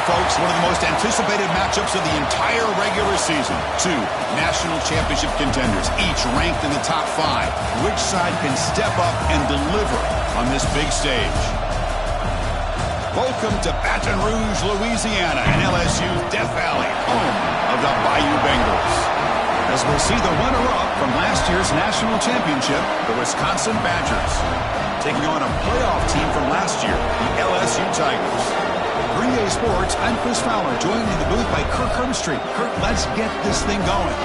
folks, one of the most anticipated matchups of the entire regular season. Two national championship contenders, each ranked in the top 5. Which side can step up and deliver on this big stage? Welcome to Baton Rouge, Louisiana, and LSU's Death Valley, home of the Bayou Bengals. As we'll see the runner-up from last year's national championship, the Wisconsin Badgers, taking on a playoff team from last year, the LSU Tigers. Green Day Sports, I'm Chris Fowler, joined in the booth by Kirk Herbstreit. Kirk, let's get this thing going.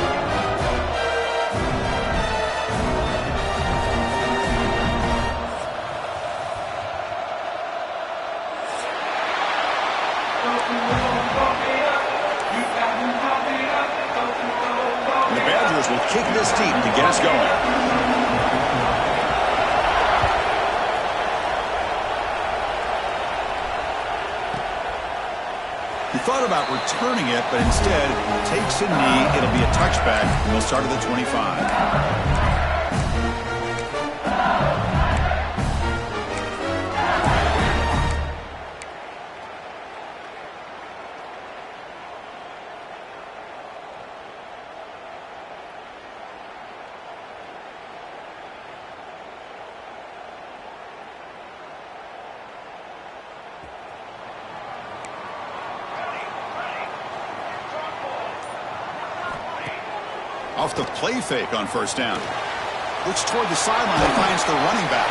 The Badgers will kick this team to get us going. He thought about returning it, but instead takes a knee. It'll be a touchback, and they'll start at the 25. Off the play fake on first down. Looks toward the sideline and finds the running back.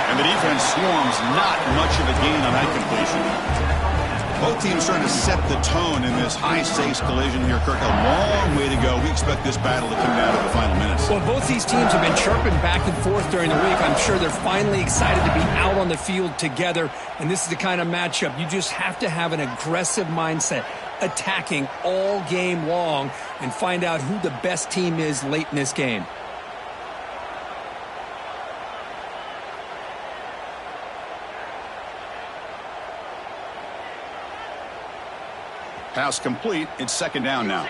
And the defense swarms, not much of a gain on that completion. Both teams trying to set the tone in this high-stakes collision here. Kirk, a long way to go. We expect this battle to come down to the final minutes. Well, both these teams have been chirping back and forth during the week. I'm sure they're finally excited to be out on the field together. And this is the kind of matchup you just have to have an aggressive mindset, attacking all game long, and find out who the best team is late in this game. Pass complete. It's second down now.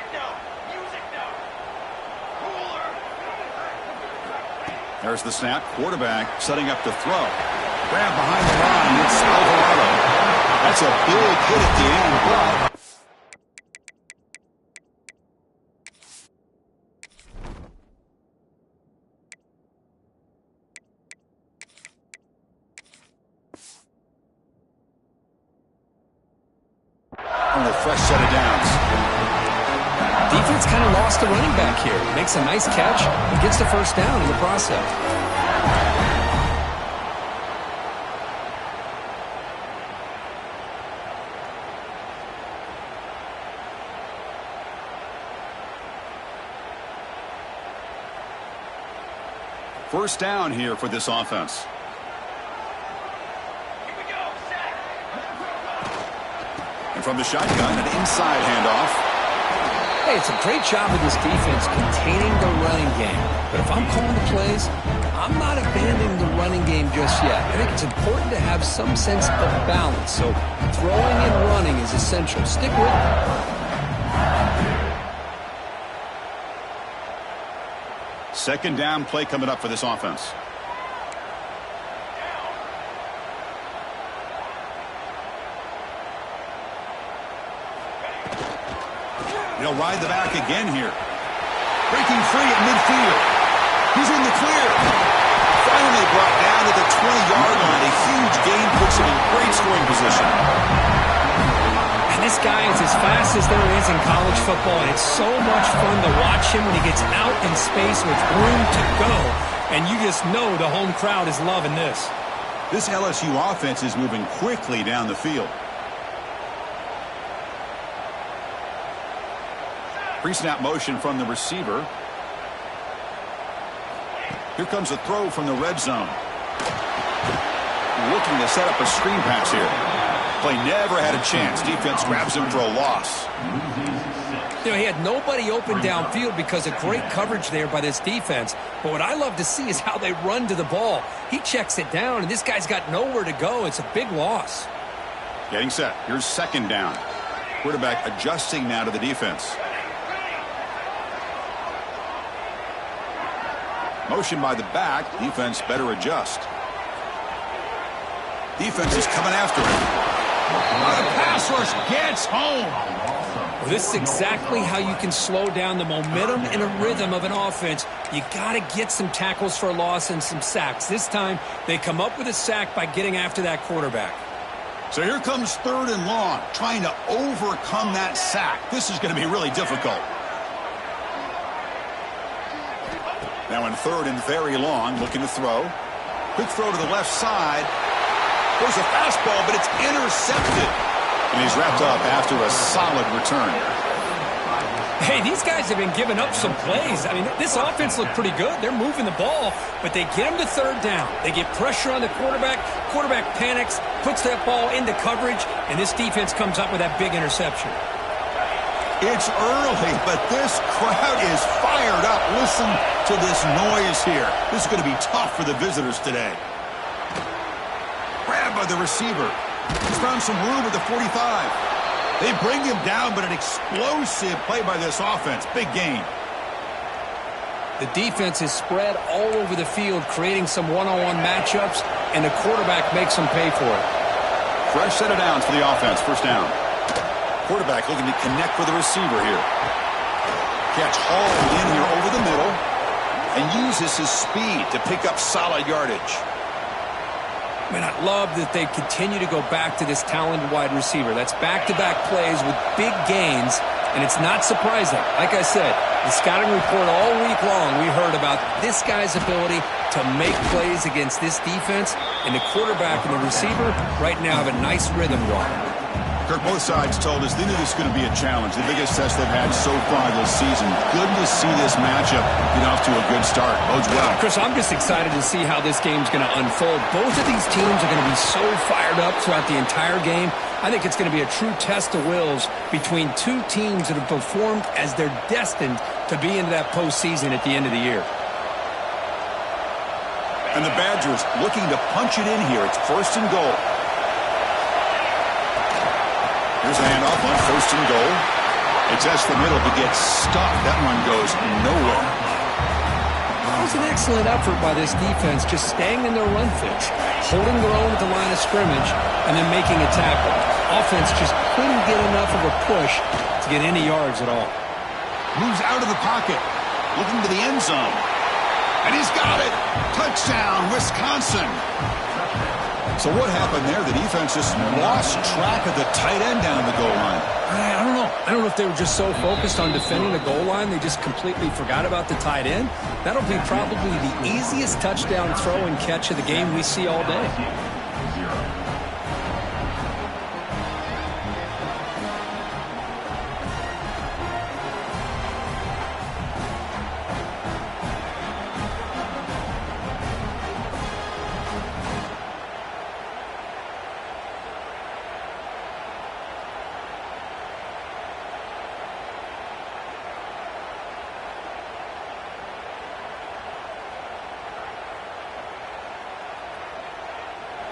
There's the snap. Quarterback setting up to throw. Grab behind the line. It's Alvarado. That's a big hit at the end, but fresh set of downs. Defense kind of lost the running back here. Makes a nice catch and gets the first down in the process. First down here for this offense. From the shotgun, an inside handoff. Hey, it's a great job of this defense containing the running game. But if I'm calling the plays, I'm not abandoning the running game just yet. I think it's important to have some sense of balance. So throwing and running is essential. Stick with it. Second down play coming up for this offense. He'll ride the back again here. Breaking free at midfield. He's in the clear. Finally brought down to the 20-yard line. A huge gain puts him in great scoring position. And this guy is as fast as there is in college football, and it's so much fun to watch him when he gets out in space with room to go. And you just know the home crowd is loving this. This LSU offense is moving quickly down the field. Pre-snap motion from the receiver. Here comes a throw from the red zone. Looking to set up a screen pass here. Play never had a chance. Defense grabs him for a loss. You know, he had nobody open downfield because of great coverage there by this defense. But what I love to see is how they run to the ball. He checks it down, and this guy's got nowhere to go. It's a big loss. Getting set. Here's second down. Quarterback adjusting now to the defense. Motion by the back. Defense better adjust. Defense is coming after him. Oh, the pass rush gets home. Well, this is exactly how you can slow down the momentum and a rhythm of an offense. You got to get some tackles for a loss and some sacks. This time, they come up with a sack by getting after that quarterback. So here comes 3rd and long, trying to overcome that sack. This is going to be really difficult. Now in 3rd and very long, looking to throw. Quick throw to the left side. There's a fastball, but it's intercepted. And he's wrapped up after a solid return. Hey, these guys have been giving up some plays. I mean, this offense looked pretty good. They're moving the ball, but they get him to 3rd down. They get pressure on the quarterback. Quarterback panics, puts that ball into coverage, and this defense comes up with that big interception. It's early, but this crowd is fired up. Listen to this noise here. This is going to be tough for the visitors today. Grabbed by the receiver. He's found some room at the 45. They bring him down, but an explosive play by this offense. Big gain. The defense is spread all over the field, creating some one-on-one matchups, and the quarterback makes them pay for it. Fresh set of downs for the offense. 1st down. Quarterback looking to connect with the receiver here. Catch hauled in here over the middle and uses his speed to pick up solid yardage. Man, I love that they continue to go back to this talented wide receiver. That's back-to-back plays with big gains, and it's not surprising. Like I said, the scouting report all week long, we heard about this guy's ability to make plays against this defense, and the quarterback and the receiver right now have a nice rhythm going. Kirk, both sides told us they knew this was going to be a challenge, the biggest test they've had so far this season. Good to see this matchup get off to a good start. Bodes well. Chris, I'm just excited to see how this game's going to unfold. Both of these teams are going to be so fired up throughout the entire game. I think it's going to be a true test of wills between two teams that have performed as they're destined to be into that postseason at the end of the year. And the Badgers looking to punch it in here. It's 1st and goal. Here's a handoff on 1st and goal. It's S the middle to get stuck. That one goes nowhere. That was an excellent effort by this defense, just staying in their run fix, holding their own at the line of scrimmage, and then making a tackle. Offense just couldn't get enough of a push to get any yards at all. Moves out of the pocket, looking to the end zone. And he's got it. Touchdown, Wisconsin. So what happened there? The defense just lost track of the tight end down the goal line. I don't know. I don't know if they were just so focused on defending the goal line, they just completely forgot about the tight end. That'll be probably the easiest touchdown throw and catch of the game we see all day.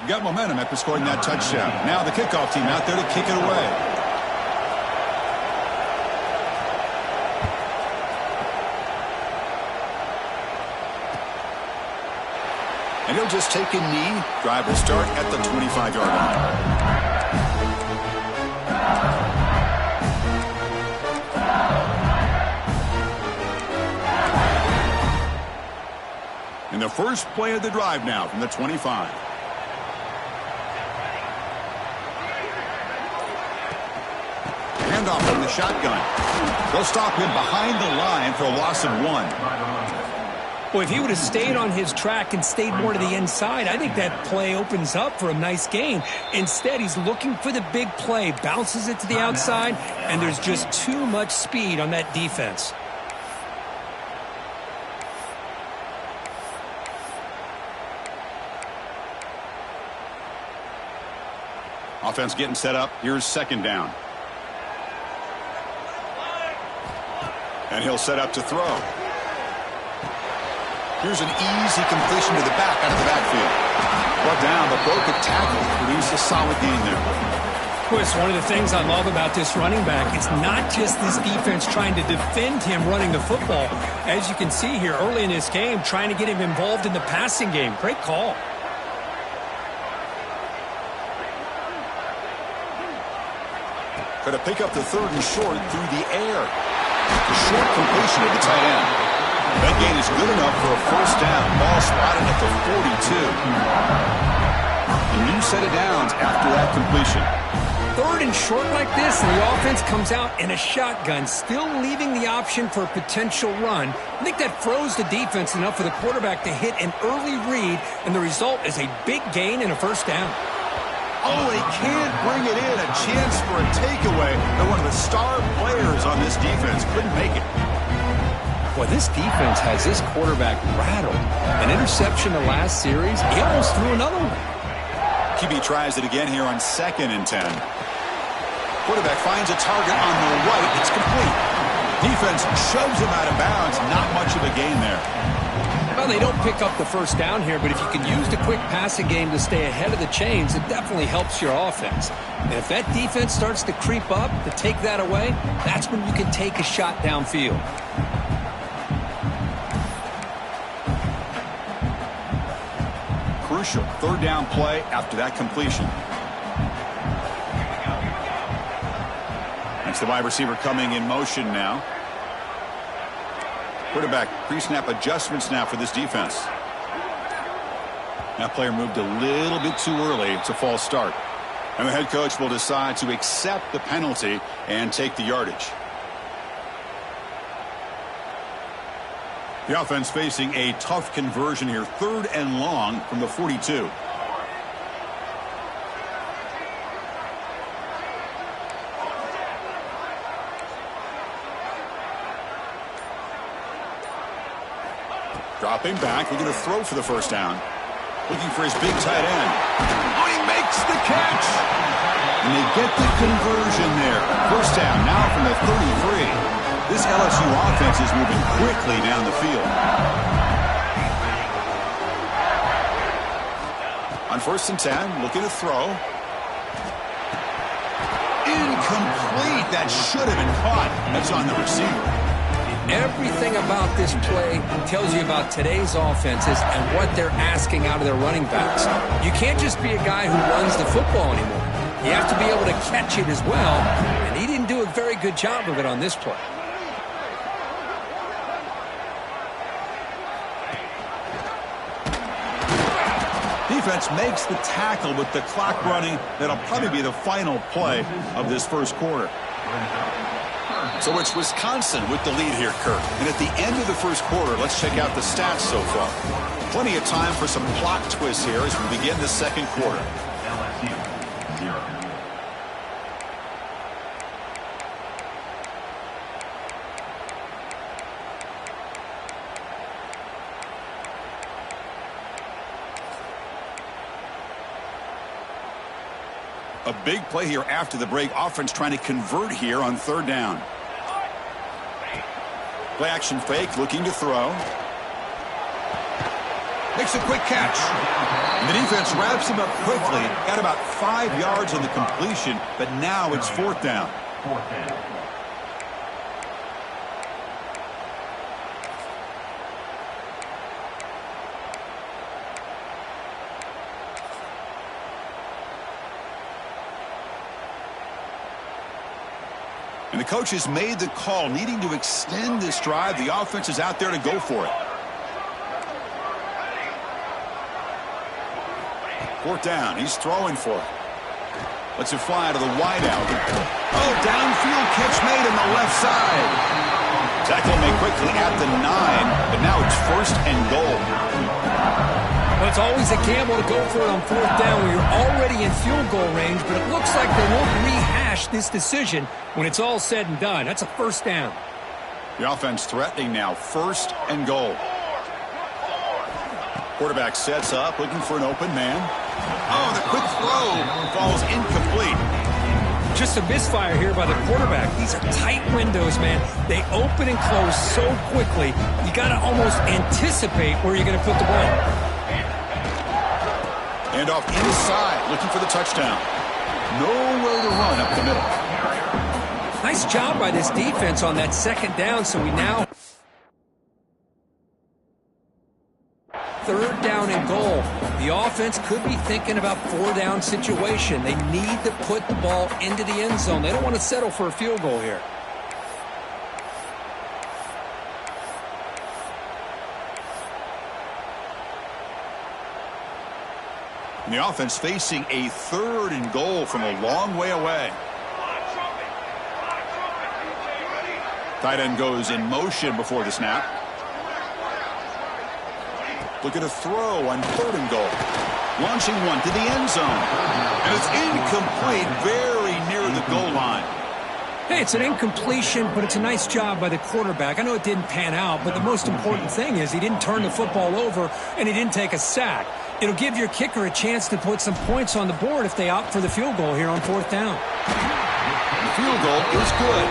Got momentum after scoring that touchdown. Now the kickoff team out there to kick it away. And he'll just take a knee. Drive will start at the 25-yard line. And the first play of the drive now from the 25. Handoff from the shotgun. They'll stop him behind the line for a loss of 1. Well, if he would have stayed on his track and stayed more to the inside, I think that play opens up for a nice gain. Instead, he's looking for the big play, bounces it to the outside, and there's just too much speed on that defense. Offense getting set up. Here's 2nd down. And he'll set up to throw. Here's an easy completion to the back out of the backfield. Brought down, but broke a tackle. Produced a solid gain there. Chris, one of the things I love about this running back, it's not just this defense trying to defend him running the football. As you can see here early in this game, trying to get him involved in the passing game. Great call. Going to pick up the 3rd and short through the air. The short completion of the tight end. That gain is good enough for a first down. Ball spotted at the 42. A new set of downs after that completion. 3rd and short like this, and the offense comes out in a shotgun, still leaving the option for a potential run. I think that froze the defense enough for the quarterback to hit an early read, and the result is a big gain and a first down. Oh, they can't bring it in. A chance for a takeaway, but one of the star players on this defense couldn't make it. Boy, this defense has this quarterback rattled. An interception the last series, he almost threw another one. QB tries it again here on 2nd and 10. Quarterback finds a target on the right. It's complete. Defense shoves him out of bounds. Not much of a gain there. Well, they don't pick up the first down here, but if you can use the quick passing game to stay ahead of the chains, it definitely helps your offense. And if that defense starts to creep up to take that away, that's when you can take a shot downfield. Crucial 3rd down play after that completion. That's the wide receiver coming in motion now. Quarterback pre-snap adjustments now for this defense. That player moved a little bit too early. It's a false start. And the head coach will decide to accept the penalty and take the yardage. The offense facing a tough conversion here. 3rd and long from the 42. Dropping back, looking to throw for the first down. Looking for his big tight end. Oh, he makes the catch! And they get the conversion there. First down now from the 33. This LSU offense is moving quickly down the field. On 1st and 10, looking to throw. Incomplete. That should have been caught. That's on the receiver. Everything about this play tells you about today's offenses and what they're asking out of their running backs. You can't just be a guy who runs the football anymore. You have to be able to catch it as well, and he didn't do a very good job of it on this play. Defense makes the tackle with the clock running. That'll probably be the final play of this first quarter. So it's Wisconsin with the lead here, Kirk. And at the end of the first quarter, let's check out the stats so far. Plenty of time for some plot twists here as we begin the second quarter. LSU 0. A big play here after the break. Offense trying to convert here on 3rd down. Play action fake, looking to throw. Makes a quick catch. And the defense wraps him up quickly. Got about 5 yards on the completion, but now it's 4th down. 4th down. And the coach has made the call, needing to extend this drive. The offense is out there to go for it. 4th down. He's throwing for it. Lets it fly to the wideout. Oh, downfield catch made on the left side. Tackle made quickly at the 9, but now it's 1st and goal. Well, it's always a gamble to go for it on 4th down when you're already in field goal range, but it looks like they won't rehash this decision when it's all said and done. That's a first down. The offense threatening now, 1st and goal. Quarterback sets up, looking for an open man. Oh, the quick throw falls incomplete. Just a misfire here by the quarterback. These are tight windows, man. They open and close so quickly, you got to almost anticipate where you're going to put the ball. And off inside, looking for the touchdown. Nowhere to run up the middle. Nice job by this defense on that 2nd down, so we now 3rd down and goal. The offense could be thinking about four-down situation. They need to put the ball into the end zone. They don't want to settle for a field goal here. And the offense facing a 3rd and goal from a long way away. Tight end goes in motion before the snap. Look at a throw on 3rd and goal. Launching one to the end zone. And it's incomplete, very near the goal line. Hey, it's an incompletion, but it's a nice job by the quarterback. I know it didn't pan out, but the most important thing is he didn't turn the football over and he didn't take a sack. It'll give your kicker a chance to put some points on the board if they opt for the field goal here on 4th down. The field goal is good.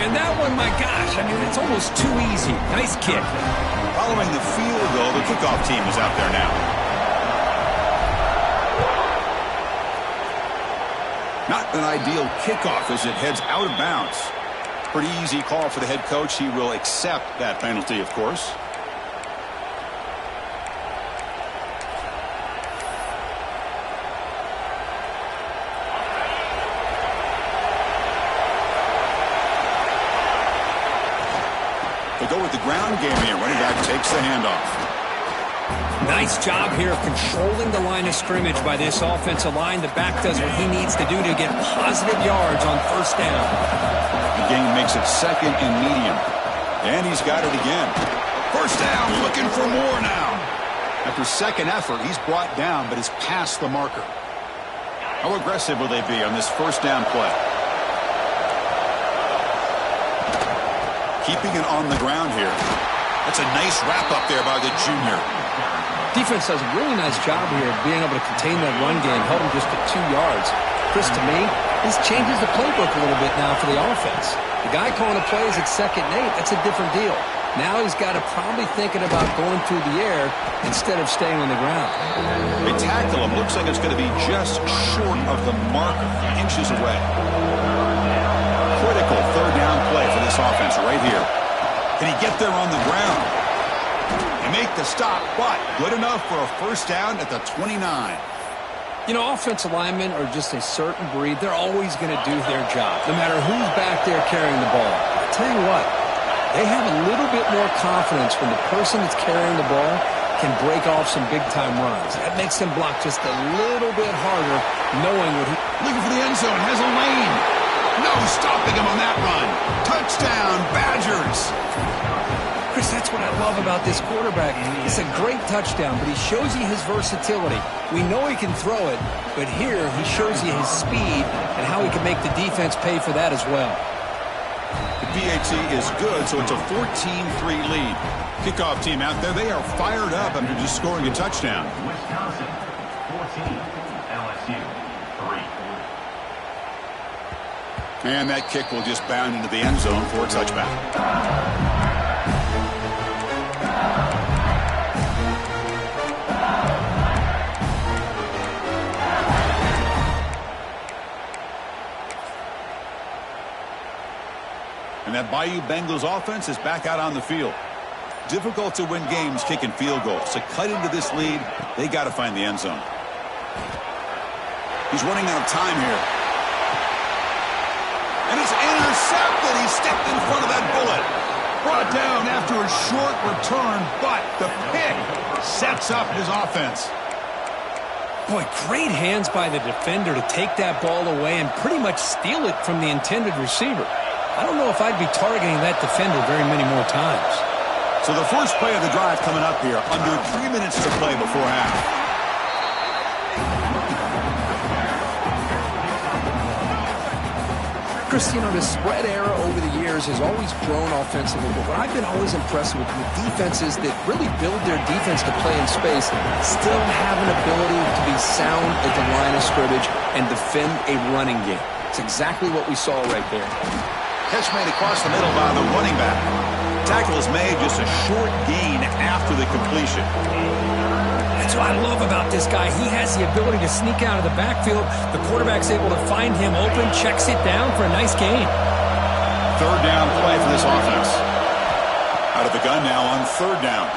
And that one, my gosh, I mean, it's almost too easy. Nice kick. Following the field goal, the kickoff team is out there now. Not an ideal kickoff as it heads out of bounds. Pretty easy call for the head coach. He will accept that penalty, of course. They go with the ground game here. Running back takes the handoff. Nice job here of controlling the line of scrimmage by this offensive line. The back does what he needs to do to get positive yards on 1st down. The gain makes it 2nd and medium. And he's got it again. 1st down, looking for more now. After 2nd effort, he's brought down, but is past the marker. How aggressive will they be on this 1st down play? Keeping it on the ground here. That's a nice wrap up there by the junior. Defense does a really nice job here of being able to contain that run game, held him just at 2 yards. Chris, to me, this changes the playbook a little bit now for the offense. The guy calling the plays at 2nd and 8, that's a different deal. Now he's got to probably thinking about going through the air instead of staying on the ground. They tackle him. Looks like it's going to be just short of the marker, inches away. Critical 3rd down play for this offense right here. Can he get there on the ground? They make the stop, but good enough for a 1st down at the 29. You know, offensive linemen are just a certain breed. They're always going to do their job, no matter who's back there carrying the ball. I'll tell you what, they have a little bit more confidence when the person that's carrying the ball can break off some big-time runs. That makes them block just a little bit harder, knowing what he... Looking for the end zone, has a lane. No stopping him on that run. Touchdown, Badgers. Chris, that's what I love about this quarterback. It's a great touchdown, but he shows you his versatility. We know he can throw it, but here he shows you his speed and how he can make the defense pay for that as well. The PAT is good, so it's a 14-3 lead. Kickoff team out there, they are fired up after just scoring a touchdown. Wisconsin 14, LSU 3. And that kick will just bound into the end zone for a touchback. And that Bayou Bengals offense is back out on the field. Difficult to win games kicking field goals. To cut into this lead, they got to find the end zone. He's running out of time here. And it's intercepted. He stepped in front of that bullet. Brought down after a short return, but the pick sets up his offense. Boy, great hands by the defender to take that ball away and pretty much steal it from the intended receiver. I don't know if I'd be targeting that defender very many more times. So the first play of the drive coming up here, under 3 minutes to play before half. Chris, you know, the spread era over the years has always grown offensively, but what I've been always impressed with defenses that really build their defense to play in space still have an ability to be sound at the line of scrimmage and defend a running game. It's exactly what we saw right there. Catch made across the middle by the running back. Tackle is made, just a short gain after the completion. That's what I love about this guy. He has the ability to sneak out of the backfield. The quarterback's able to find him open, checks it down for a nice gain. 3rd down play for this offense. Out of the gun now on 3rd down.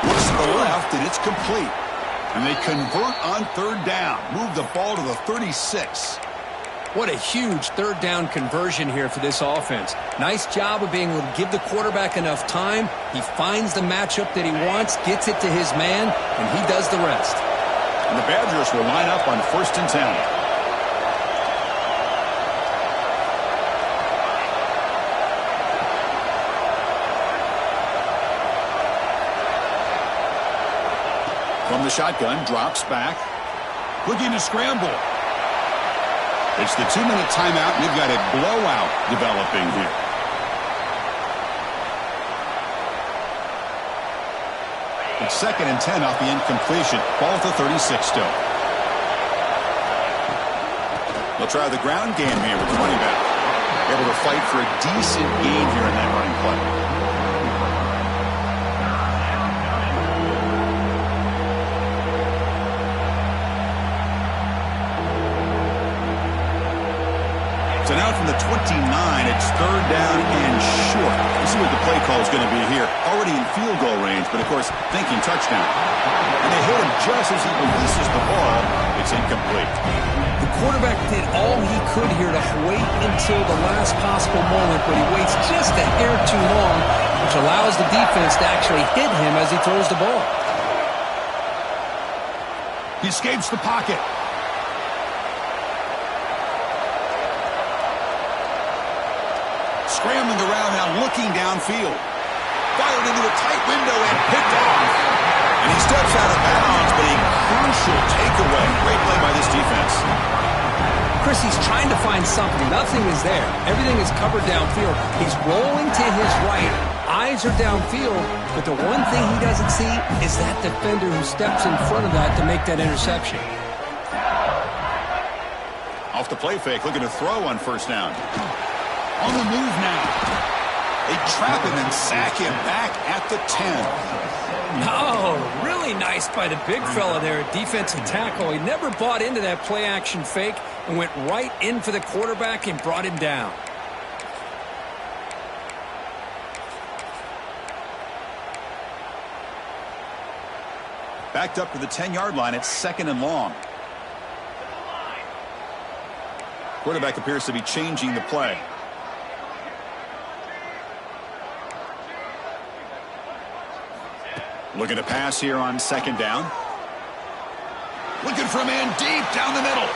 Looks around. left, and it's complete. And they convert on third down. Move the ball to the 36. What a huge third down conversion here for this offense. Nice job of being able to give the quarterback enough time. He finds the matchup that he wants, gets it to his man, and he does the rest. And the Badgers will line up on 1st and 10. From the shotgun, drops back. Looking to scramble. It's the 2-minute timeout. We've got a blowout developing here. It's 2nd and 10 off the incompletion. Ball at the 36 still. They'll try the ground game here with the running back. Able to fight for a decent gain here in that running play. So now from the 29, it's 3rd down and short. Let's see what the play call is going to be here. Already in field goal range, but of course, thinking touchdown. And they hit him just as he releases the ball. It's incomplete. The quarterback did all he could here to wait until the last possible moment, but he waits just a hair too long, which allows the defense to actually hit him as he throws the ball. He escapes the pocket. Scrambling around now, looking downfield. Fired into a tight window and picked off. And he steps out of bounds, but a crucial takeaway. Great play by this defense. Chris, he's trying to find something. Nothing is there. Everything is covered downfield. He's rolling to his right. Eyes are downfield, but the one thing he doesn't see is that defender who steps in front of that to make that interception. Off the play fake, looking to throw on 1st down. On the move now. They trap him and sack him back at the 10. Oh, really nice by the big fella there at defensive tackle. He never bought into that play-action fake and went right in for the quarterback and brought him down. Backed up to the 10-yard line. It's 2nd and long. Quarterback appears to be changing the play. Looking to pass here on 2nd down. Looking for a man deep down the middle.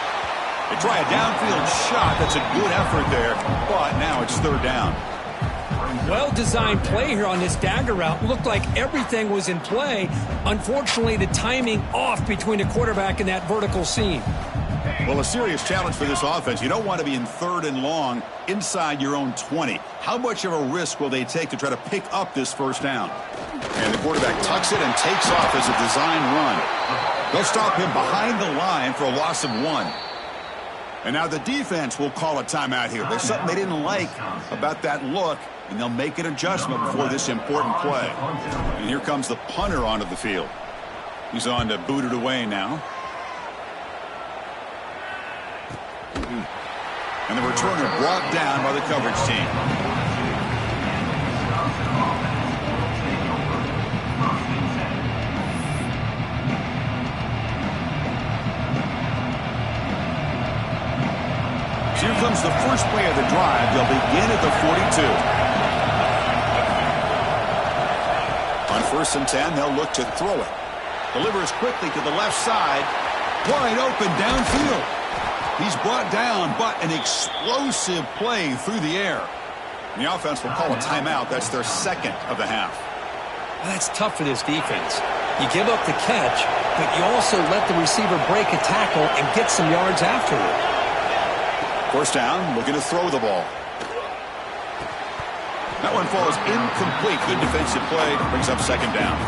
They try a downfield shot. That's a good effort there, but now it's 3rd down. Well-designed play here on this dagger route. Looked like everything was in play. Unfortunately, the timing off between the quarterback and that vertical seam. Well, a serious challenge for this offense. You don't want to be in 3rd and long inside your own 20. How much of a risk will they take to try to pick up this 1st down? And the quarterback tucks it and takes off as a design run. They'll stop him behind the line for a loss of 1. And now the defense will call a timeout here. There's something they didn't like about that look, and they'll make an adjustment before this important play. And here comes the punter onto the field. He's on to boot it away now. And the returner brought down by the coverage team. So here comes the first play of the drive. They'll begin at the 42. On 1st and 10, they'll look to throw it. Delivers quickly to the left side. Wide open downfield. He's brought down, but an explosive play through the air. The offense will call a timeout. That's their 2nd of the half. Well, that's tough for this defense. You give up the catch, but you also let the receiver break a tackle and get some yards afterward. 1st down, looking to throw the ball. That one falls incomplete. Good defensive play. Brings up 2nd down.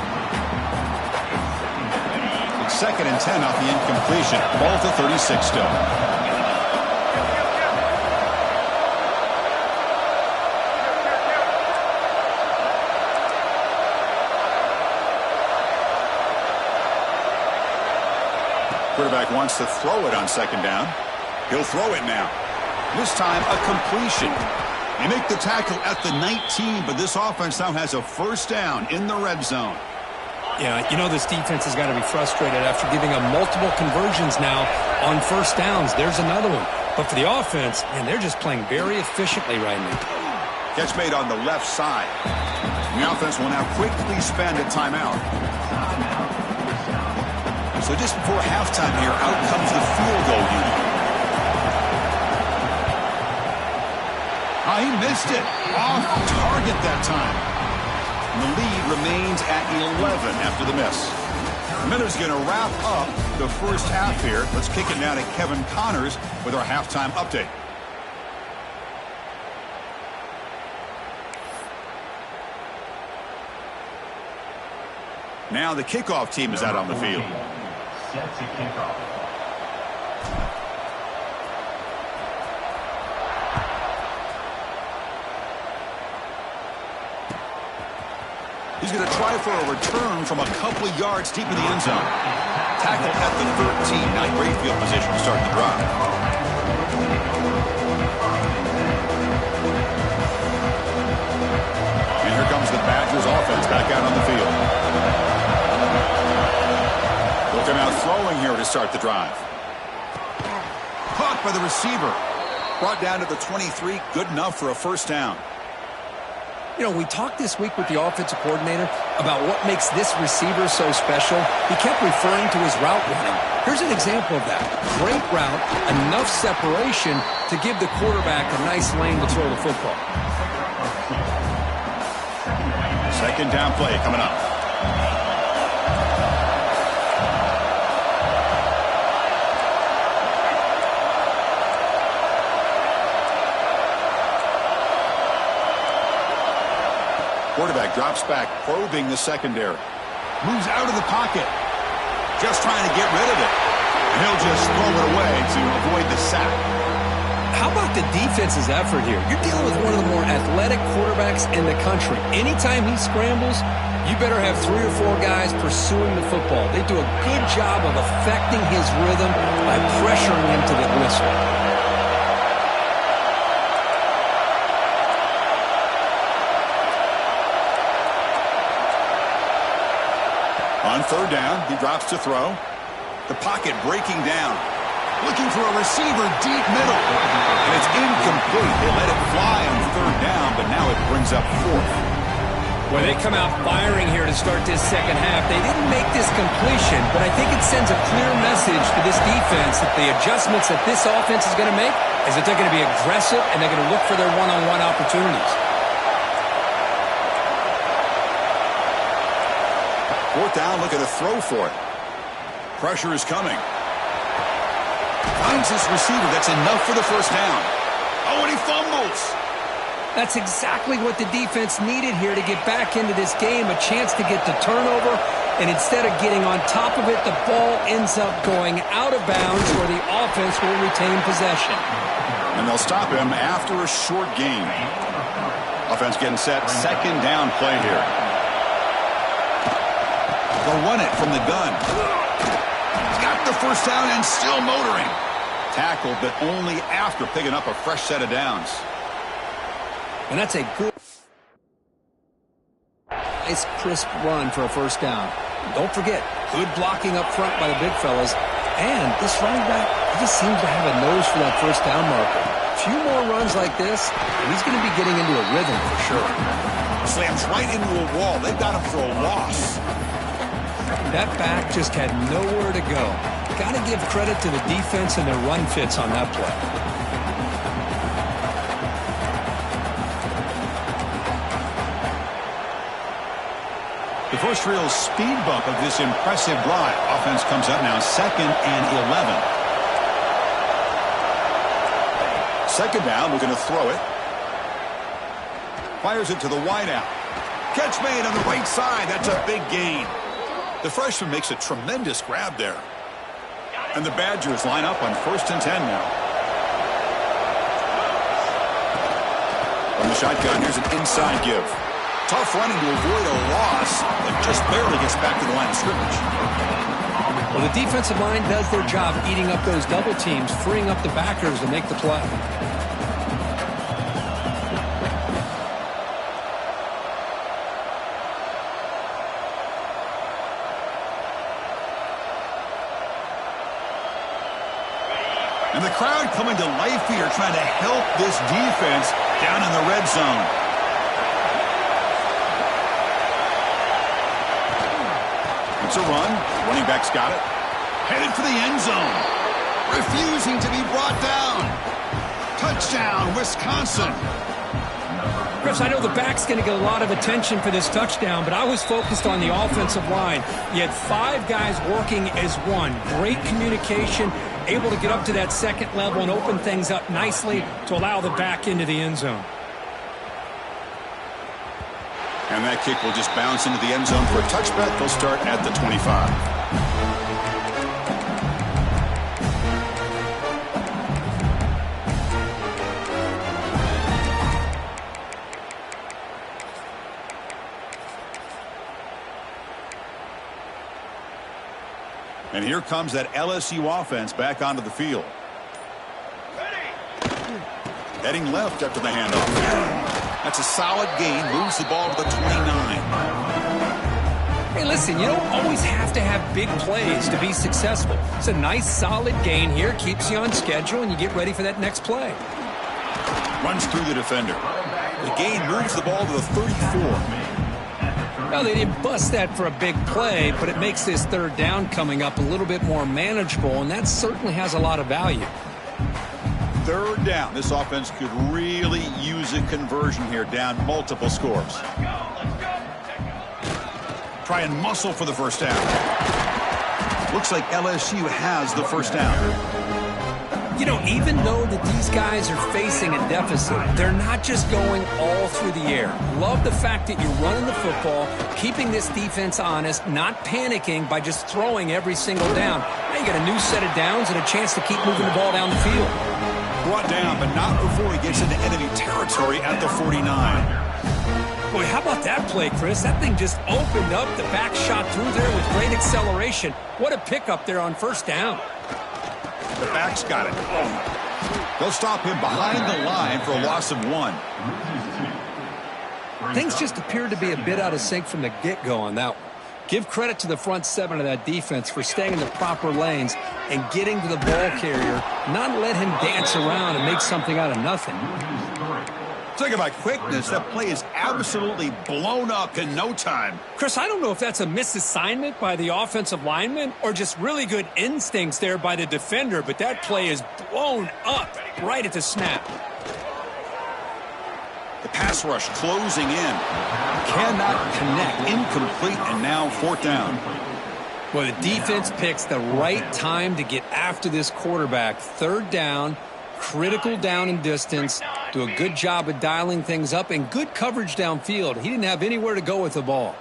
It's 2nd and 10 off the incompletion. Ball to 36 still. Quarterback wants to throw it on 2nd down. He'll throw it now. This time a completion. They make the tackle at the 19, but this offense now has a 1st down in the red zone. Yeah, you know this defense has got to be frustrated after giving up multiple conversions now on first downs. There's another one. But for the offense, man, they're just playing very efficiently right now. Catch made on the left side. And the offense will now quickly spend a timeout. So just before halftime here, out comes the field goal unit. He missed it. Off target that time. And the lead remains at 11 after the miss. Miller's going to wrap up the first half here. Let's kick it now to Kevin Connors with our halftime update. Now the kickoff team is out on the field. Set to kickoff. He's going to try for a return from a couple of yards deep in the end zone. Tackle at the 13. Now great field position to start the drive. And here comes the Badgers offense back out on the field. Looking out throwing here to start the drive. Caught by the receiver. Brought down to the 23. Good enough for a first down. You know, we talked this week with the offensive coordinator about what makes this receiver so special. He kept referring to his route running. Here's an example of that. Great route, enough separation to give the quarterback a nice lane to throw the football. Second down play coming up. Quarterback drops back, probing the secondary. Moves out of the pocket. Just trying to get rid of it. And he'll just throw it away to avoid the sack. How about the defense's effort here? You're dealing with one of the more athletic quarterbacks in the country. Anytime he scrambles, you better have 3 or 4 guys pursuing the football. They do a good job of affecting his rhythm by pressuring him to the whistle. On third down, he drops to throw. The pocket breaking down. Looking for a receiver deep middle. And it's incomplete. They let it fly on third down, but now it brings up fourth. Well, they come out firing here to start this second half. They didn't make this completion, but I think it sends a clear message to this defense that the adjustments that this offense is going to make is that they're going to be aggressive and they're going to look for their one-on-one opportunities. Fourth down, looking to throw for it. Pressure is coming. Finds this receiver. That's enough for the first down. Oh, and he fumbles. That's exactly what the defense needed here to get back into this game, a chance to get the turnover, and instead of getting on top of it, the ball ends up going out of bounds where the offense will retain possession. And they'll stop him after a short gain. Offense getting set. Second down play here. They'll run it from the gun. Got the first down and still motoring. Tackled, but only after picking up a fresh set of downs. And that's a good, nice, crisp run for a first down. Don't forget, good blocking up front by the big fellas. And this running back, he just seems to have a nose for that first down marker. A few more runs like this, and he's going to be getting into a rhythm for sure. Slams right into a wall. They've got him for a loss. That back just had nowhere to go. Got to give credit to the defense and their run fits on that play. The first real speed bump of this impressive drive. Offense comes up now, 2nd and 11. Second down, we're going to throw it. Fires it to the wideout. Catch made on the right side. That's a big gain. The freshman makes a tremendous grab there. And the Badgers line up on 1st and 10 now. From the shotgun, here's an inside give. Tough running to avoid a loss, but just barely gets back to the line of scrimmage. Well, the defensive line does their job eating up those double teams, freeing up the backers to make the play. And the crowd coming to life here, trying to help this defense down in the red zone. It's a run. Running back's got it. Headed for the end zone. Refusing to be brought down. Touchdown, Wisconsin. Chris, I know the back's going to get a lot of attention for this touchdown, but I was focused on the offensive line. You had 5 guys working as one. Great communication, able to get up to that second level and open things up nicely to allow the back into the end zone. And that kick will just bounce into the end zone for a touchback. They'll start at the 25. And here comes that LSU offense back onto the field. Heading left after the handoff. That's a solid gain. Moves the ball to the 29. Hey, listen, you don't always have to have big plays to be successful. It's a nice, solid gain here. Keeps you on schedule, and you get ready for that next play. Runs through the defender. The gain moves the ball to the 34. Well, they didn't bust that for a big play, but it makes this third down coming up a little bit more manageable, and that certainly has a lot of value. Third down. This offense could really use a conversion here, down multiple scores. Try and muscle for the first down. Looks like LSU has the first down. You know, even though that these guys are facing a deficit, they're not just going all through the air. Love the fact that you're running the football, keeping this defense honest, not panicking by just throwing every single down. Now you got a new set of downs and a chance to keep moving the ball down the field. Brought down, but not before he gets into enemy territory at the 49. Boy, how about that play, Chris? That thing just opened up. The back shot through there with great acceleration. What a pickup there on first down. The back's got it. They'll stop him behind the line for a loss of 1. Things just appeared to be a bit out of sync from the get-go on that one. Give credit to the front 7 of that defense for staying in the proper lanes and getting to the ball carrier, not let him dance around and make something out of nothing. Talk about quickness. That play is absolutely blown up in no time. Chris, I don't know if that's a misassignment by the offensive lineman or just really good instincts there by the defender, but that play is blown up right at the snap. The pass rush closing in. Cannot connect. Incomplete, and now 4th down. Well, the defense picks the right time to get after this quarterback. 3rd down, critical down and distance. Do a good job of dialing things up and good coverage downfield. He didn't have anywhere to go with the ball.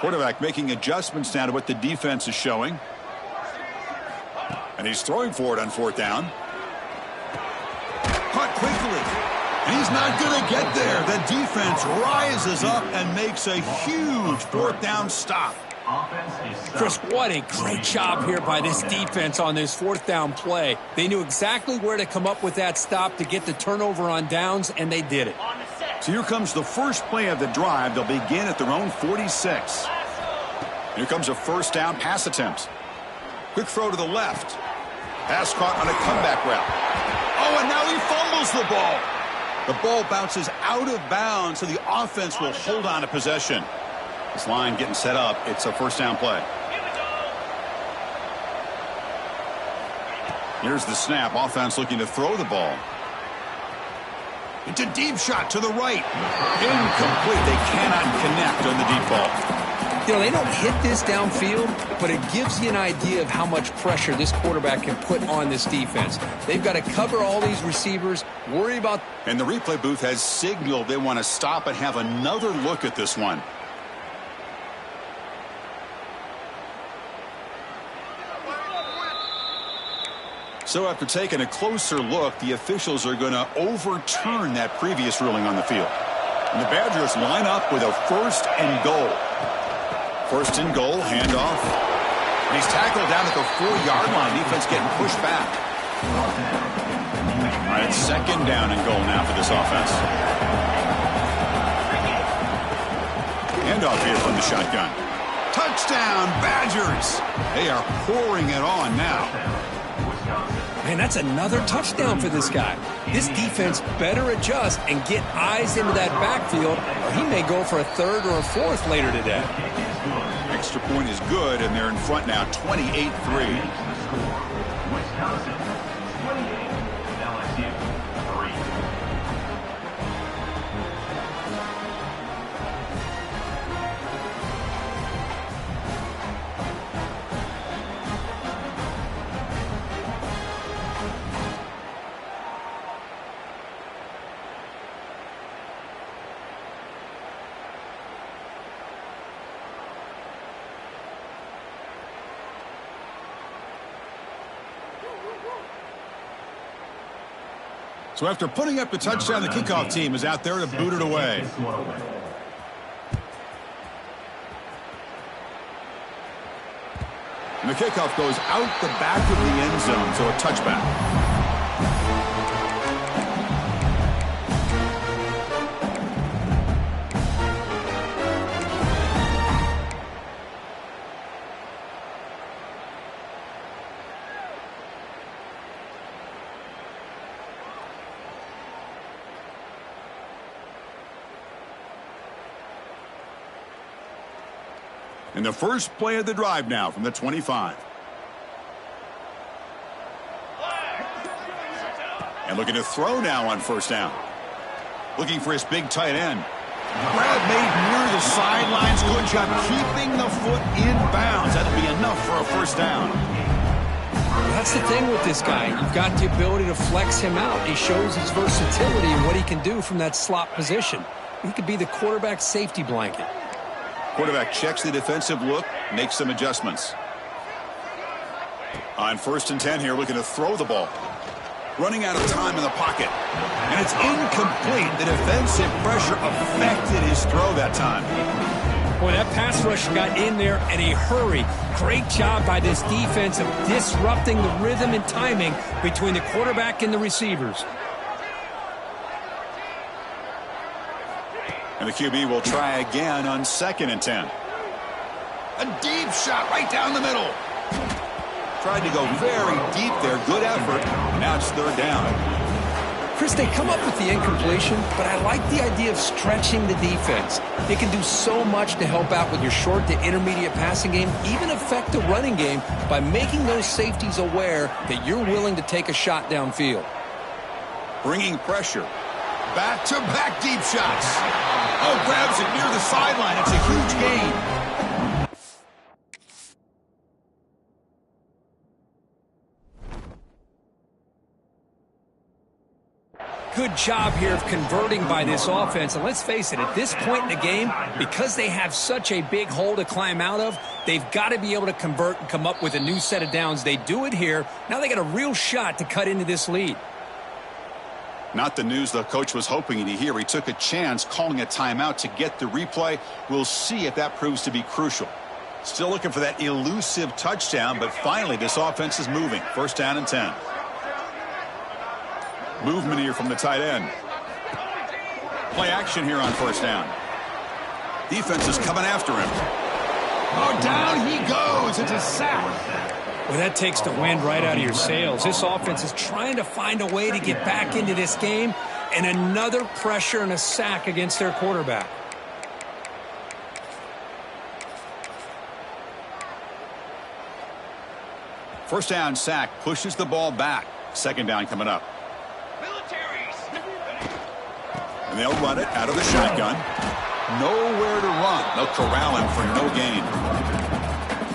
Quarterback making adjustments now to what the defense is showing. And he's throwing for it on 4th down. Caught quickly. And he's not going to get there. The defense rises up and makes a huge 4th down stop. Chris, what a great job here by this defense on this 4th down play. They knew exactly where to come up with that stop to get the turnover on downs, and they did it. So here comes the first play of the drive. They'll begin at their own 46. Here comes a first down pass attempt. Quick throw to the left. Pass caught on a comeback route. Oh, and now he fumbles the ball. The ball bounces out of bounds, so the offense will hold on to possession. This line getting set up. It's a first down play. Here's the snap. Offense looking to throw the ball. It's a deep shot to the right. Incomplete. They cannot connect on the deep ball. You know, they don't hit this downfield, but it gives you an idea of how much pressure this quarterback can put on this defense. They've got to cover all these receivers, worry about... And the replay booth has signaled they want to stop and have another look at this one. So after taking a closer look, the officials are going to overturn that previous ruling on the field. And the Badgers line up with a 1st and goal. 1st and goal, handoff. And he's tackled down at the 4-yard line. Defense getting pushed back. All right, 2nd down and goal now for this offense. Handoff here from the shotgun. Touchdown, Badgers. They are pouring it on now. Man, that's another touchdown for this guy. This defense better adjust and get eyes into that backfield, or he may go for a third or a fourth later today. Extra point is good, and they're in front now, 28-3. Wisconsin, 28, LSU, 3. So after putting up the touchdown, the kickoff team is out there to boot it away. And the kickoff goes out the back of the end zone, so a touchback. And the first play of the drive now from the 25. And looking to throw now on first down. Looking for his big tight end. Grab made near the sidelines. Good job keeping the foot in bounds. That'll be enough for a first down. That's the thing with this guy. You've got the ability to flex him out. He shows his versatility and what he can do from that slot position. He could be the quarterback safety blanket. Quarterback checks the defensive look, makes some adjustments. On 1st and 10 here, looking to throw the ball. Running out of time in the pocket. And it's incomplete. The defensive pressure affected his throw that time. Boy, that pass rush got in there in a hurry. Great job by this defense of disrupting the rhythm and timing between the quarterback and the receivers. And the QB will try again on 2nd and 10. A deep shot right down the middle. Tried to go very deep there. Good effort. Now it's 3rd down. Chris, they come up with the incompletion, but I like the idea of stretching the defense. They can do so much to help out with your short to intermediate passing game, even affect the running game by making those safeties aware that you're willing to take a shot downfield. Bringing pressure. Back-to-back deep shots. Oh, grabs it near the sideline. It's a huge gain. Good job here of converting by this offense. And let's face it, at this point in the game, because they have such a big hole to climb out of, they've got to be able to convert and come up with a new set of downs. They do it here. Now they got a real shot to cut into this lead. Not the news the coach was hoping to hear. He took a chance calling a timeout to get the replay. We'll see if that proves to be crucial. Still looking for that elusive touchdown, but finally this offense is moving. 1st down and 10. Movement here from the tight end. Play action here on 1st down. Defense is coming after him. Oh, down he goes. It's a sack. Well, that takes the wind right out of your sails. This offense is trying to find a way to get back into this game, and another pressure and a sack against their quarterback. First down sack pushes the ball back. 2nd down coming up. And they'll run it out of the shotgun. Nowhere to run. They'll corral him for no gain.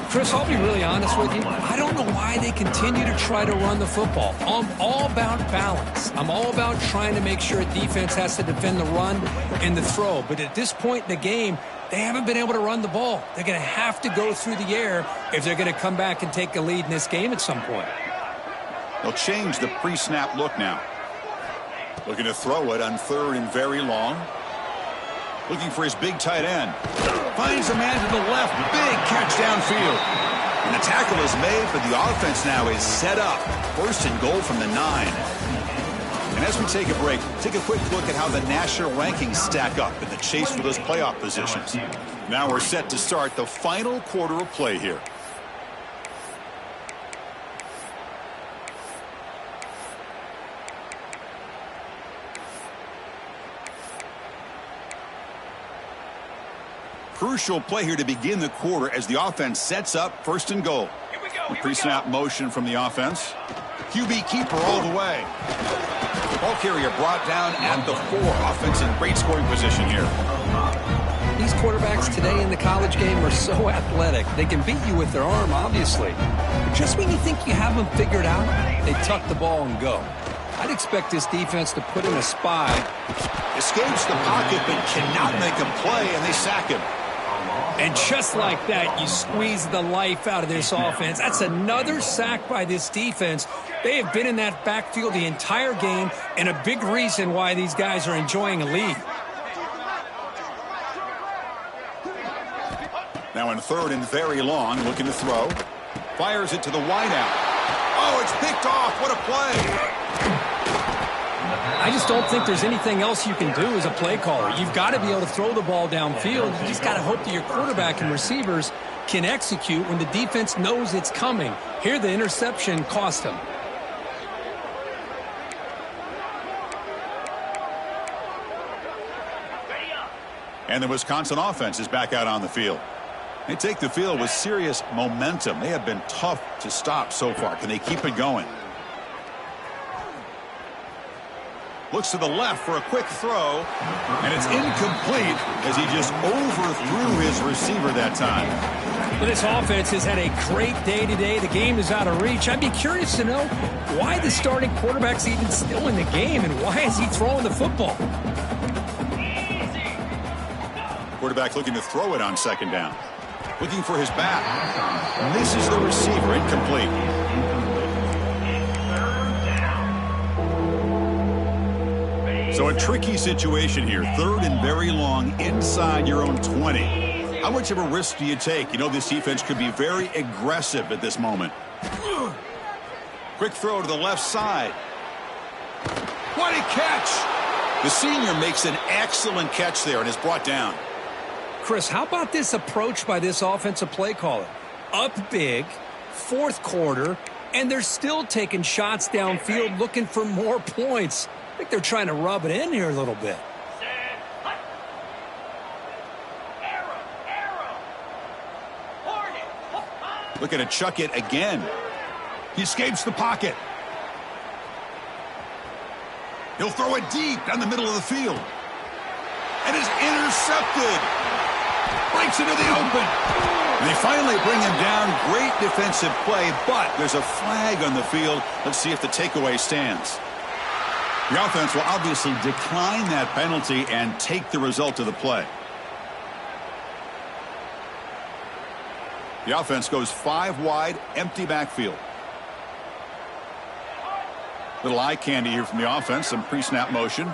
Chris, I'll be really honest with you. I don't know why they continue to try to run the football. I'm all about balance. I'm all about trying to make sure a defense has to defend the run and the throw. But at this point in the game, they haven't been able to run the ball. They're going to have to go through the air if they're going to come back and take a lead in this game at some point. They'll change the pre-snap look now. Looking to throw it on 3rd and very long. Looking for his big tight end. Finds a man to the left. Big catch downfield. And the tackle is made, but the offense now is set up. 1st and goal from the 9. And as we take a break, take a quick look at how the national rankings stack up in the chase for those playoff positions. Now we're set to start the final quarter of play here. crucial play here to begin the quarter as the offense sets up first and goal. Pre-snap motion from the offense. QB keeper all the way. Ball carrier brought down at the 4. Offense in great scoring position here. These quarterbacks today in the college game are so athletic. They can beat you with their arm, obviously. But just when you think you have them figured out, they tuck the ball and go. I'd expect this defense to put in a spy. Escapes the pocket but cannot make a play, and they sack him. And just like that, you squeeze the life out of this offense. That's another sack by this defense. They have been in that backfield the entire game, and a big reason why these guys are enjoying a lead. Now in third and very long, looking to throw. Fires it to the wideout. Oh, it's picked off. What a play. I just don't think there's anything else you can do as a play caller. You've got to be able to throw the ball downfield. You just got to hope that your quarterback and receivers can execute when the defense knows it's coming. Here, the interception cost him. And the Wisconsin offense is back out on the field. They take the field with serious momentum. They have been tough to stop so far. Can they keep it going? Looks to the left for a quick throw, and it's incomplete as he just overthrew his receiver that time. Well, this offense has had a great day today. The game is out of reach. I'd be curious to know why the starting quarterback's even still in the game, and why is he throwing the football? Quarterback looking to throw it on second down. Looking for his back. Misses the receiver, incomplete. So a tricky situation here. Third and very long inside your own 20. How much of a risk do you take? You know this defense could be very aggressive at this moment. Quick throw to the left side. What a catch! The senior makes an excellent catch there and is brought down. Chris, how about this approach by this offensive play caller? Up big, fourth quarter, and they're still taking shots downfield looking for more points. I think they're trying to rub it in here a little bit. Looking to chuck it again. He escapes the pocket. He'll throw it deep down the middle of the field. And is intercepted. Breaks into the open. And they finally bring him down. Great defensive play, but there's a flag on the field. Let's see if the takeaway stands. The offense will obviously decline that penalty and take the result of the play. The offense goes 5 wide, empty backfield. Little eye candy here from the offense, some pre-snap motion.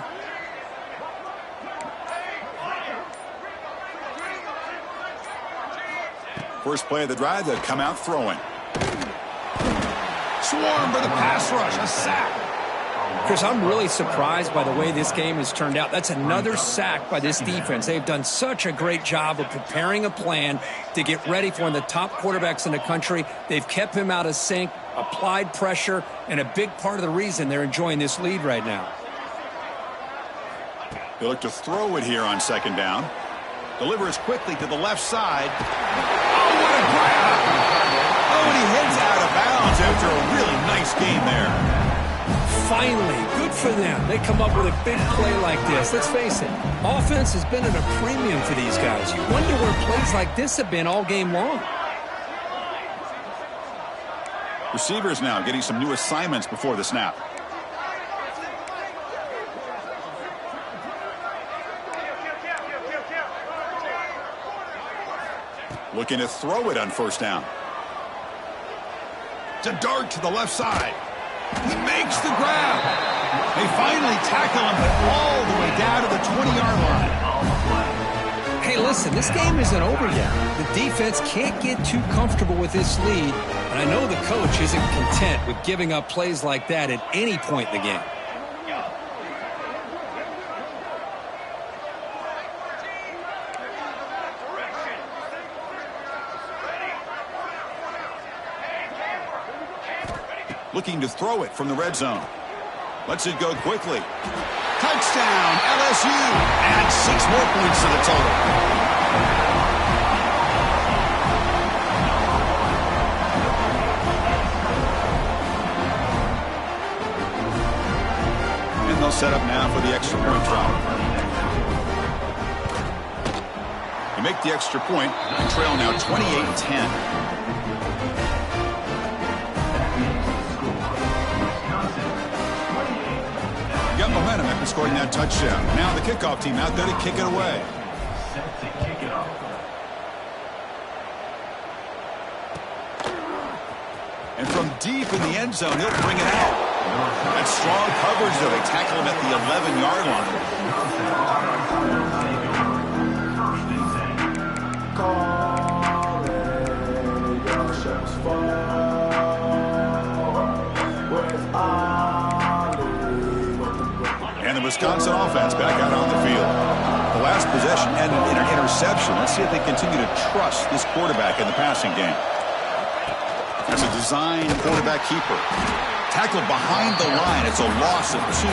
First play of the drive, they'll come out throwing. Swarm for the pass rush, a sack. Chris, I'm really surprised by the way this game has turned out. That's another sack by this defense. They've done such a great job of preparing a plan to get ready for one of the top quarterbacks in the country. They've kept him out of sync, applied pressure, and a big part of the reason they're enjoying this lead right now. They look to throw it here on second down. Delivers quickly to the left side. Oh, what a grab! Oh, and he heads out of bounds after a really nice game there. Finally, good for them. They come up with a big play like this. Let's face it, offense has been at a premium for these guys. You wonder where plays like this have been all game long. Receivers now getting some new assignments before the snap. Looking to throw it on first down. It's a dart to the left side. He makes the grab. They finally tackle him, but all the way down to the 20-yard line. Hey, listen, this game isn't over yet. The defense can't get too comfortable with this lead, and I know the coach isn't content with giving up plays like that at any point in the game. Looking to throw it from the red zone. Lets it go quickly. Touchdown, LSU. Add 6 more points to the total. they'll set up now for the extra point try. They make the extra point and trail now 28-10. Got momentum after scoring that touchdown. Now the kickoff team out there to kick it away. Set to kick it off. And from deep in the end zone, he'll bring it out. That's strong coverage, though. They tackle him at the 11-yard line. And the Wisconsin offense back out on the field. The last possession ended in an interception. Let's see if they continue to trust this quarterback in the passing game. That's a design quarterback keeper. Tackled behind the line. It's a loss of 2.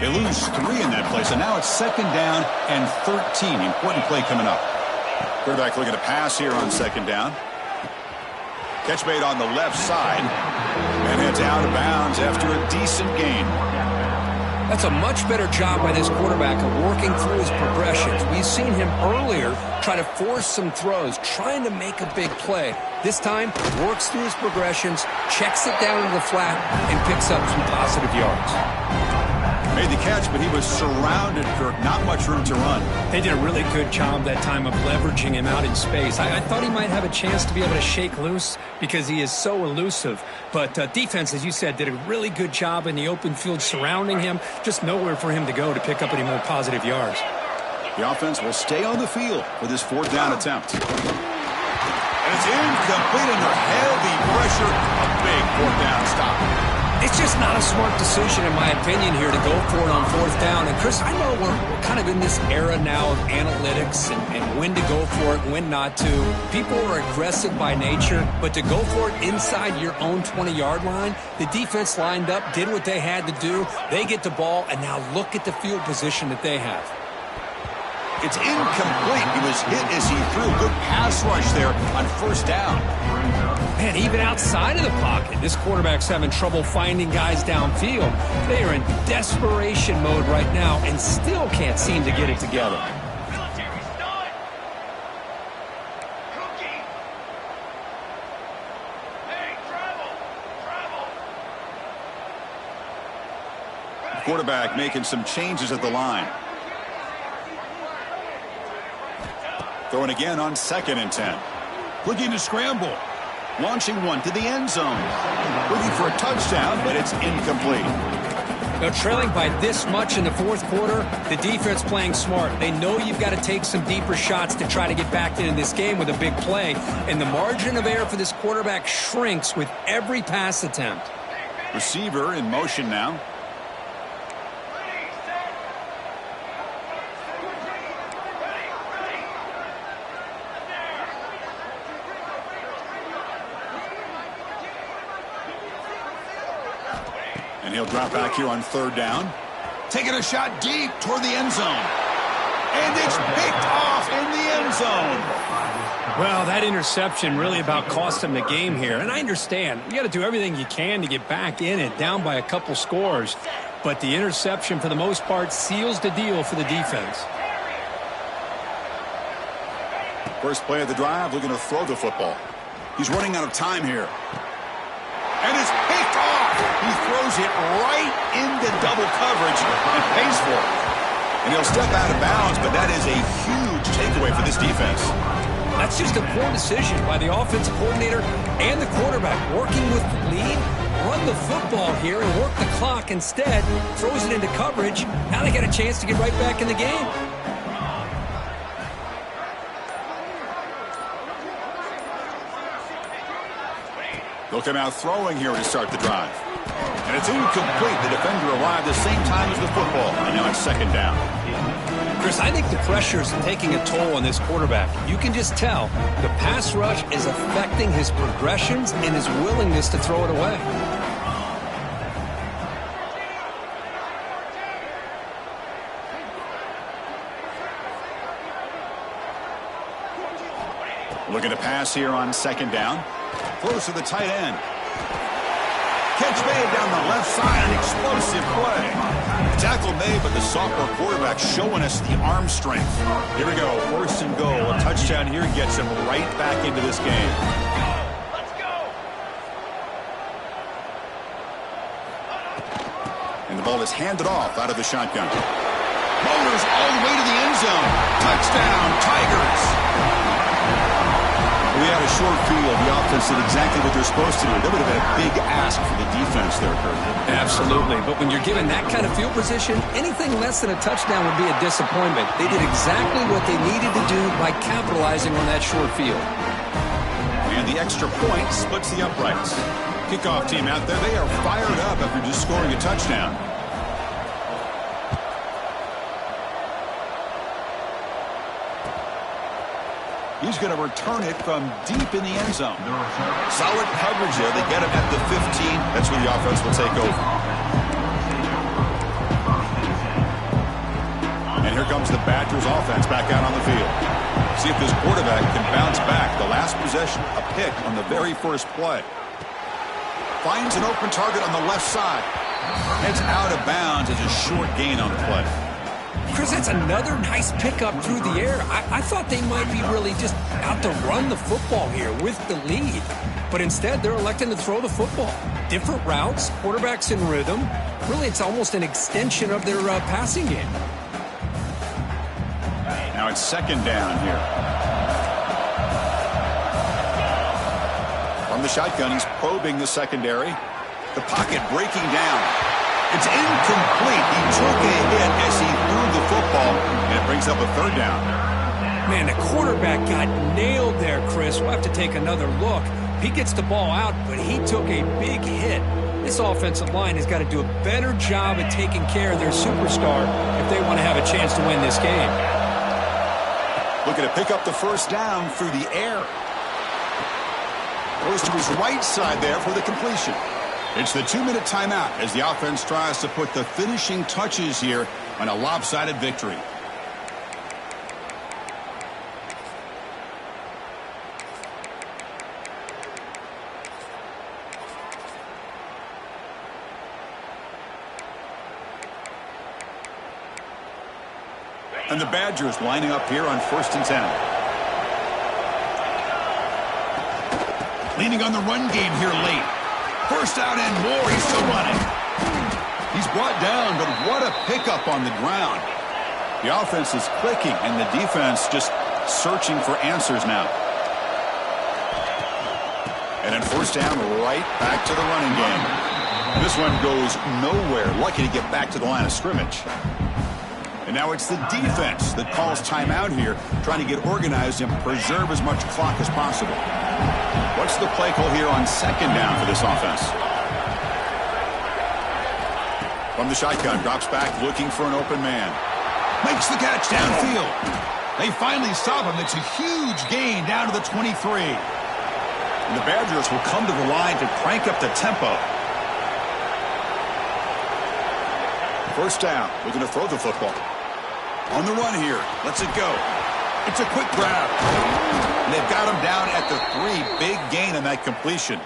They lose 3 in that play, so now it's 2nd down and 13. Important play coming up. Quarterback looking to pass here on 2nd down. Catch made on the left side. And heads out of bounds after a decent gain. That's a much better job by this quarterback of working through his progressions. We've seen him earlier try to force some throws, trying to make a big play. This time, works through his progressions, checks it down to the flat, and picks up some positive yards. Made the catch, but he was surrounded, Kirk. Not much room to run. They did a really good job that time of leveraging him out in space. I thought he might have a chance to be able to shake loose because he is so elusive. But defense, as you said, did a really good job in the open field surrounding him. Just nowhere for him to go to pick up any more positive yards. The offense will stay on the field for this 4th down attempt. And it's incomplete under heavy pressure. A big 4th down stop. It's just not a smart decision, in my opinion, here to go for it on 4th down. And, Chris, I know we're kind of in this era now of analytics and when to go for it and when not to. People are aggressive by nature, but to go for it inside your own 20-yard line, the defense lined up, did what they had to do. They get the ball, and now look at the field position that they have. It's incomplete. He was hit as he threw a good pass rush there on 1st down. Man, even outside of the pocket, this quarterback's having trouble finding guys downfield. They are in desperation mode right now and still can't seem to get it together. Quarterback making some changes at the line. Throwing again on 2nd and 10. Looking to scramble. Launching one to the end zone. Looking for a touchdown, but it's incomplete. Now, trailing by this much in the 4th quarter, the defense playing smart. They know you've got to take some deeper shots to try to get back into this game with a big play. And the margin of error for this quarterback shrinks with every pass attempt. Receiver in motion now. And he'll drop back here on 3rd down. Taking a shot deep toward the end zone. And it's picked off in the end zone. Well, that interception really about cost him the game here. And I understand. You got to do everything you can to get back in it, down by a couple scores. But the interception, for the most part, seals the deal for the defense. First play of the drive, looking to throw the football. He's running out of time here. And it's picked off. He throws it right into double coverage and pays for it. And he'll step out of bounds, but that is a huge takeaway for this defense. That's just a poor decision by the offensive coordinator and the quarterback. Working with the lead, run the football here and work the clock instead. Throws it into coverage. Now they got a chance to get right back in the game. They'll come out throwing here to start the drive. And it's incomplete. The defender arrived the same time as the football. And now it's 2nd down. Chris, I think the pressure is taking a toll on this quarterback. You can just tell the pass rush is affecting his progressions and his willingness to throw it away. Looking to pass here on second down. Throws to the tight end. Catch made down the left side. An explosive play. Tackle made, but the sophomore quarterback showing us the arm strength. Here we go. First and goal. A touchdown here gets him right back into this game. Let's go. And the ball is handed off out of the shotgun. Motors all the way to the end zone. Touchdown, Tigers. We had a short field. The offense did exactly what they're supposed to do. That would have been a big ask for the defense there, Kurt. Absolutely. But when you're given that kind of field position, anything less than a touchdown would be a disappointment. They did exactly what they needed to do by capitalizing on that short field. And the extra point splits the uprights. Kickoff team out there, they are fired up after just scoring a touchdown. He's going to return it from deep in the end zone. Solid coverage there. They get him at the 15. That's where the offense will take over. And here comes the Badgers offense back out on the field. See if this quarterback can bounce back. The last possession, a pick on the very first play. Finds an open target on the left side. Heads out of bounds as a short gain on the play. Chris, that's another nice pickup through the air. I thought they might be really just out to run the football here with the lead. But instead, they're electing to throw the football. Different routes, quarterbacks in rhythm. Really, it's almost an extension of their passing game. Now it's second down here. From the shotgun, he's probing the secondary. The pocket breaking down. It's incomplete. He took a hit as he threw the football, and it brings up a third down. Man, the quarterback got nailed there, Chris. We'll have to take another look. He gets the ball out, but he took a big hit. This offensive line has got to do a better job at taking care of their superstar if they want to have a chance to win this game. Looking to pick up the first down through the air. Goes to his right side there for the completion. It's the 2-minute timeout as the offense tries to put the finishing touches here on a lopsided victory. And the Badgers lining up here on 1st and 10. Leaning on the run game here late. First out and more. He's still running. He's brought down, but what a pickup on the ground. The offense is clicking, and the defense just searching for answers now. And then first down, right back to the running game. This one goes nowhere. Lucky to get back to the line of scrimmage. And now it's the defense that calls timeout here, trying to get organized and preserve as much clock as possible. What's the play call here on second down for this offense? From the shotgun, drops back, looking for an open man. Makes the catch downfield. They finally stop him. It's a huge gain down to the 23. And the Badgers will come to the line to crank up the tempo. First down, looking to throw the football. On the run here, lets it go. It's a quick grab. And they've got him down at the 3. Big gain on that completion.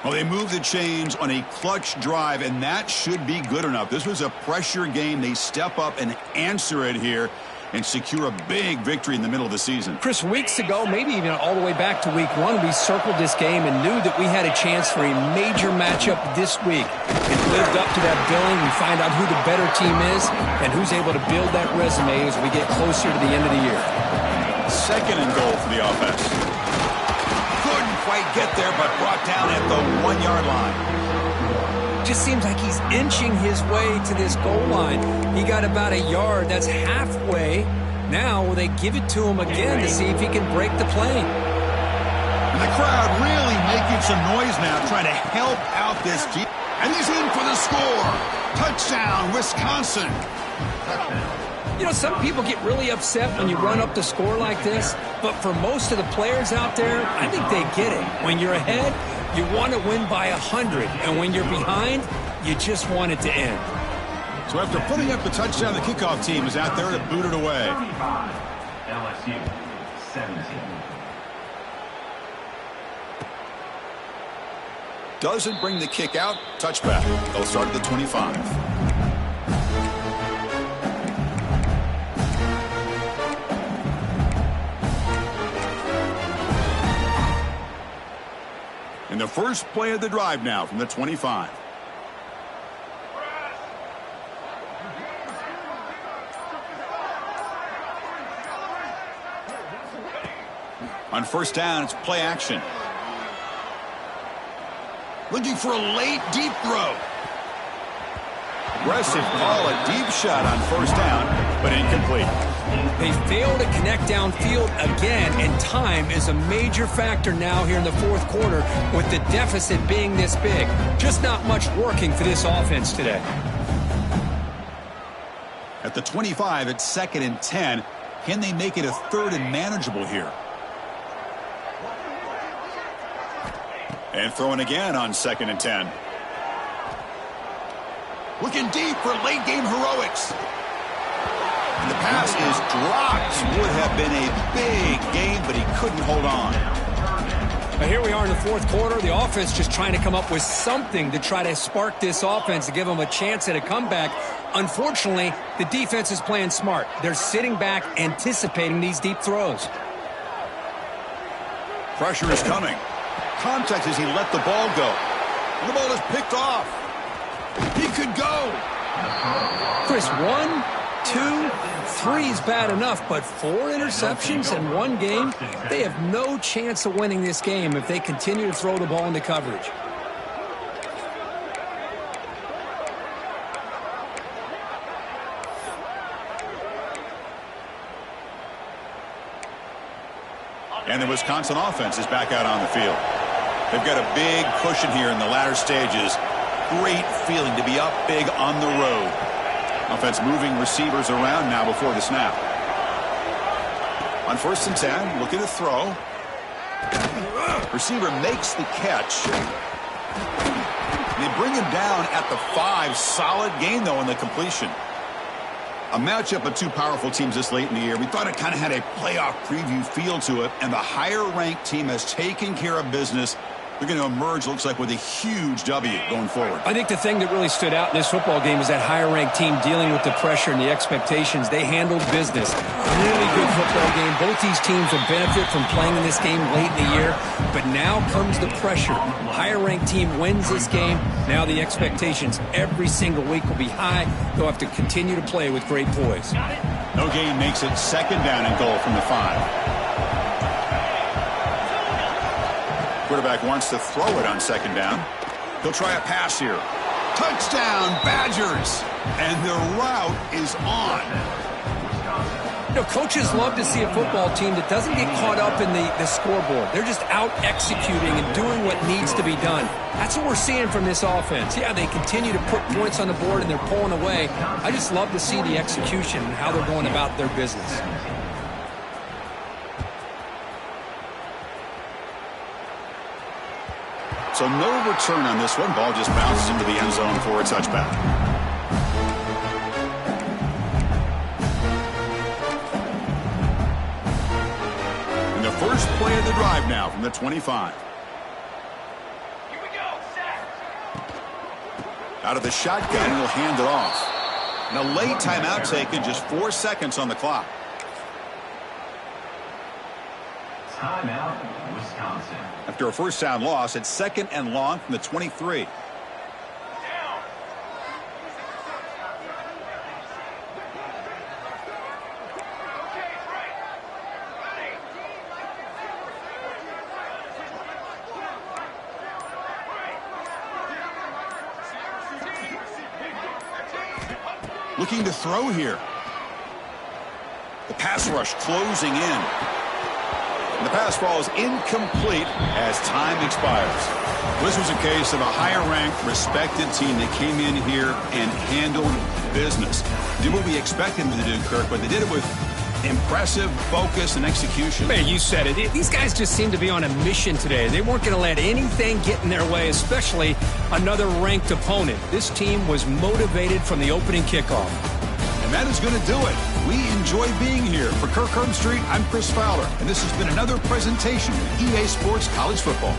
Well, they move the chains on a clutch drive, and that should be good enough. This was a pressure game. They step up and answer it here and secure a big victory in the middle of the season. Chris, weeks ago, maybe even all the way back to week 1, we circled this game and knew that we had a chance for a major matchup this week. It lived up to that billing. We find out who the better team is and who's able to build that resume as we get closer to the end of the year. Second and goal for the offense. Couldn't quite get there, but brought down at the 1-yard line. Just seems like he's inching his way to this goal line. He got about a yard. That's halfway. Now will they give it to him again to see if he can break the plane? And the crowd really making some noise now, trying to help out this team. And he's in for the score. Touchdown, Wisconsin. You know, some people get really upset when you run up the score like this, but for most of the players out there, I think they get it. When you're ahead, you want to win by 100, and when you're behind, you just want it to end. So after putting up the touchdown, the kickoff team is out there to boot it away. LSU 17. doesn't bring the kick out. Touchback. They'll start at the 25. In the first play of the drive now from the 25. On first down, it's play action. Looking for a late, deep throw. Aggressive call, a deep shot on first down, but incomplete. They fail to connect downfield again, and time is a major factor now here in the fourth quarter with the deficit being this big. Just not much working for this offense today. At the 25, it's 2nd and 10. Can they make it a 3rd and manageable here? And throwing again on 2nd and 10. Looking deep for late game heroics. And the pass is dropped. Would have been a big game, but he couldn't hold on. But here we are in the fourth quarter. The offense just trying to come up with something to try to spark this offense to give them a chance at a comeback. Unfortunately, the defense is playing smart. They're sitting back, anticipating these deep throws. Pressure is coming. Contact as he let the ball go. And the ball is picked off. He could go. Chris, 1, 2, 3 is bad enough, but 4 interceptions in one game, they have no chance of winning this game if they continue to throw the ball into coverage. And the Wisconsin offense is back out on the field. They've got a big cushion here in the latter stages. Great feeling to be up big on the road. Offense moving receivers around now before the snap. On 1st and 10, looking to throw. Receiver makes the catch. They bring him down at the 5. Solid gain, though, in the completion. A matchup of two powerful teams this late in the year. We thought it kind of had a playoff preview feel to it, and the higher-ranked team has taken care of business. They're going to emerge, looks like, with a huge W going forward. I think the thing that really stood out in this football game is that higher-ranked team dealing with the pressure and the expectations. They handled business. Really good football game. Both these teams will benefit from playing in this game late in the year, but now comes the pressure. Higher-ranked team wins this game. Now the expectations every single week will be high. They'll have to continue to play with great poise. No gain makes it 2nd down and goal from the 5. Quarterback wants to throw it on 2nd down. He'll try a pass here. Touchdown, Badgers! And the route is on. You know, coaches love to see a football team that doesn't get caught up in the scoreboard. They're just out executing and doing what needs to be done. That's what we're seeing from this offense. Yeah, they continue to put points on the board and they're pulling away. I just love to see the execution and how they're going about their business. So no return on this one. Ball just bounces into the end zone for a touchback. And the first play of the drive now from the 25. Here we go. Set. Out of the shotgun, he'll hand it off. And a late timeout taken, just 4 seconds on the clock. Timeout, Wisconsin. After a first down loss, it's 2nd and long from the 23. Down. Looking to throw here. The pass rush closing in. And the pass falls incomplete as time expires. This was a case of a higher-ranked, respected team that came in here and handled business. Did what we expected them to do, Kirk, but they did it with impressive focus and execution. Man, you said it. These guys just seem to be on a mission today. They weren't going to let anything get in their way, especially another ranked opponent. This team was motivated from the opening kickoff. And that is going to do it. We enjoy being here. For Kirk Herbstreit, I'm Chris Fowler, and this has been another presentation of EA Sports College Football.